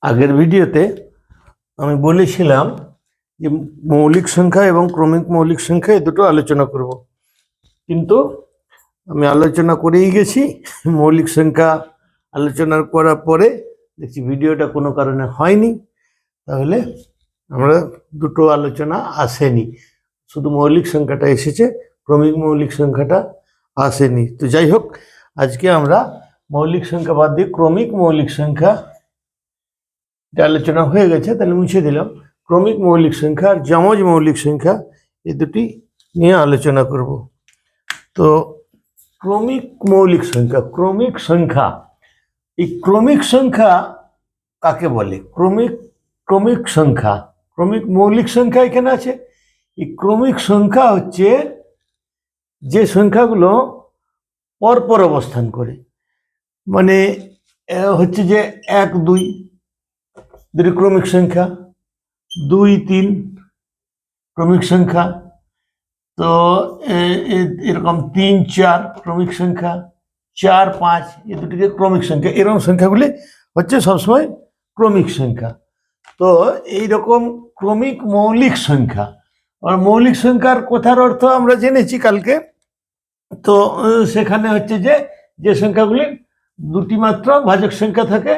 আগের ভিডিওতে আমি বলেছিলাম যে মৌলিক সংখ্যা এবং ক্রমিক মৌলিক সংখ্যা এই দুটো আলোচনা করব, কিন্তু আমি আলোচনা করেই গেছি। মৌলিক সংখ্যা আলোচনা করার পরে দেখছি ভিডিওটা কোনো কারণে হয়নি, তাহলে আমরা দুটো আলোচনা আসেনি, শুধু মৌলিক সংখ্যাটা এসেছে, ক্রমিক মৌলিক সংখ্যাটা আসেনি। তো যাই হোক, আজকে আমরা মৌলিক সংখ্যা বাদ দিয়ে ক্রমিক মৌলিক সংখ্যা আলোচনা হয়ে গেছে, তাহলে মুছে দিলাম। ক্রমিক মৌলিক সংখ্যা আর যমজ মৌলিক সংখ্যা এই দুটি নিয়ে আলোচনা করব। তো ক্রমিক মৌলিক সংখ্যা, ক্রমিক সংখ্যা, এই ক্রমিক সংখ্যা কাকে বলে? ক্রমিক সংখ্যা, ক্রমিক মৌলিক সংখ্যা এখানে আছে। এই ক্রমিক সংখ্যা হচ্ছে যে সংখ্যাগুলো পরপর অবস্থান করে, মানে হচ্ছে যে 1 2 দুটি ক্রমিক সংখ্যা, 2 3 ক্রমিক সংখ্যা, তো এরকম 3 4 ক্রমিক সংখ্যা, 4 5 এই দুটিকে ক্রমিক সংখ্যা। এরকম সংখ্যাগুলি হচ্ছে সবসময় ক্রমিক সংখ্যা। তো এইরকম ক্রমিক মৌলিক সংখ্যা, আর মৌলিক সংখ্যার কথার অর্থ আমরা জেনেছি কালকে। তো সেখানে হচ্ছে যে সংখ্যাগুলি দুটি মাত্র ভাজক সংখ্যা থাকে,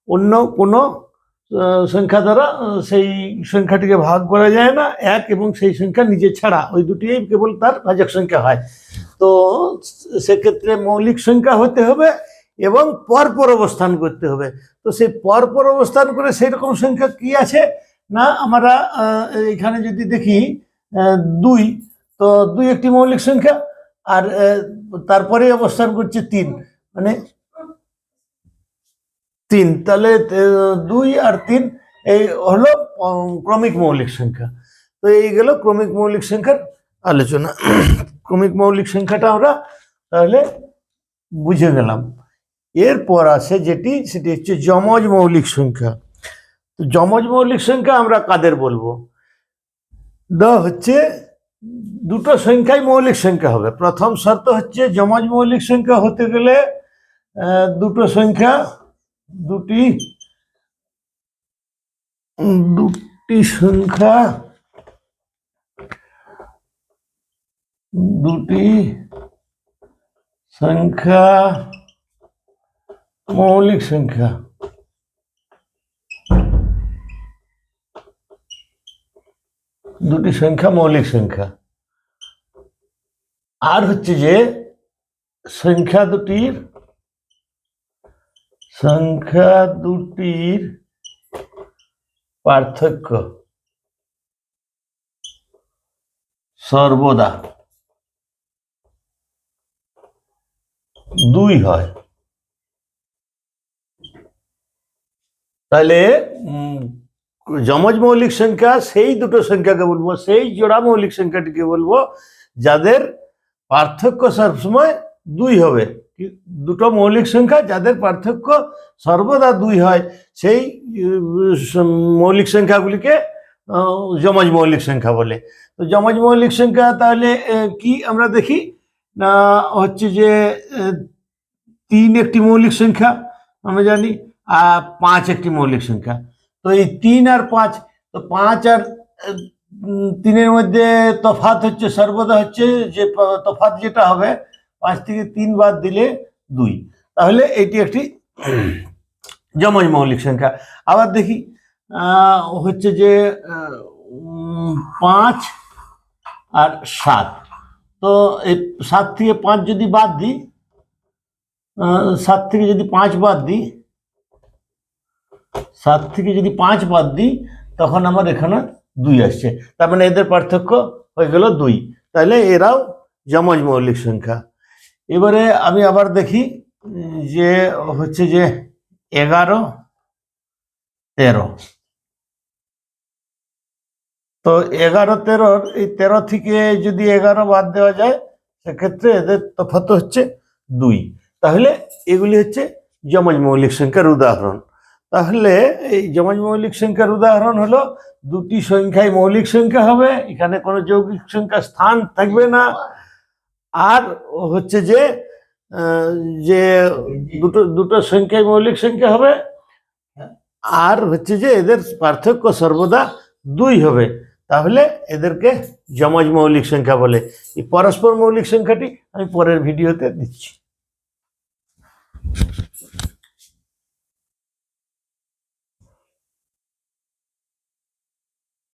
অন্য কোনো সংখ্যা দ্বারা সেই সংখ্যাটিকে ভাগ করা যায় না, এক এবং সেই সংখ্যা নিজে ছাড়া, ওই দুটিই কেবল তার ভাজক সংখ্যা হয়। তো সেক্ষেত্রে মৌলিক সংখ্যা হতে হবে এবং পরপর অবস্থান করতে হবে। তো সেই পরপর অবস্থান করে সেই রকম সংখ্যা কি আছে না, আমরা এখানে যদি দেখি 2, তো 2 একটি মৌলিক সংখ্যা, আর তারপরে অবস্থান করছে 3, মানে 3, তাহলে 2 আর 3 এই হলো ক্রমিক মৌলিক সংখ্যা। তো এই গেল ক্রমিক মৌলিক সংখ্যার আলোচনা। ক্রমিক মৌলিক সংখ্যাটা আমরা তাহলে বুঝে গেলাম। এরপর আসে সেটি হচ্ছে যমজ মৌলিক সংখ্যা। তো যমজ মৌলিক সংখ্যা আমরা কাদের বলবো? হচ্ছে দুটো সংখ্যাই মৌলিক সংখ্যা হবে। প্রথম শর্ত হচ্ছে যমজ মৌলিক সংখ্যা হতে গেলে দুটি সংখ্যা মৌলিক সংখ্যা। দুটি সংখ্যা মৌলিক সংখ্যা। আর হচ্ছে যে সংখ্যা দুটির পার্থক্য সর্বদা 2 হয়। তাহলে যমজ মৌলিক সংখ্যা সেই দুটো সংখ্যাকে বলবো, সেই জোড়া মৌলিক সংখ্যাটিকে বলবো যাদের পার্থক্য সবসময় 2 হবে। দুটো মৌলিক সংখ্যা যাদের পার্থক্য সর্বদা 2 হয়, সেই মৌলিক সংখ্যাগুলিকে যমজ মৌলিক সংখ্যা বলে। তো যমজ মৌলিক সংখ্যা তাহলে কি আমরা দেখি না, হচ্ছে যে 3 একটি মৌলিক সংখ্যা আমরা জানি, আর 5 একটি মৌলিক সংখ্যা। তো এই 3 আর 5, তো 5 আর 3-এর মধ্যে তফাৎ হচ্ছে সর্বদা হচ্ছে যে তফাৎ যেটা হবে 5 থেকে 3 বাদ দিলে 2, তাহলে এটি একটি যমজ মৌলিক সংখ্যা। আবার দেখি হচ্ছে যে 5 আর 7, তো এই 7 থেকে 5 যদি বাদ দিই, 7 থেকে যদি 5 বাদ দিই, 7 থেকে যদি 5 বাদ দিই, তখন আমার এখানে 2 আসছে, তার মানে এদের পার্থক্য হয়ে গেল 2, তাহলে এরাও যমজ মৌলিক সংখ্যা। এবারে আমি আবার দেখি যে হচ্ছে যে 11 13, তো 11 13, এই 13 থেকে যদি 11 বাদ দেওয়া যায়, সেক্ষেত্রে এদের তফাৎ হচ্ছে 2, তাহলে এগুলি হচ্ছে যমজ মৌলিক সংখ্যার উদাহরণ। তাহলে এই যমজ মৌলিক সংখ্যার উদাহরণ হলো দুটি সংখ্যাই মৌলিক সংখ্যা হবে, এখানে কোনো যৌগিক সংখ্যা স্থান থাকবে না, আর হচ্ছে যে দুটো সংখ্যাই মৌলিক সংখ্যা হবে, আর হচ্ছে যে এদের পার্থক্য সর্বদা 2 হবে, তাহলে এদেরকে যমজ মৌলিক সংখ্যা বলে। এই পরস্পর মৌলিক সংখ্যাটি আমি পরের ভিডিওতে দিচ্ছি।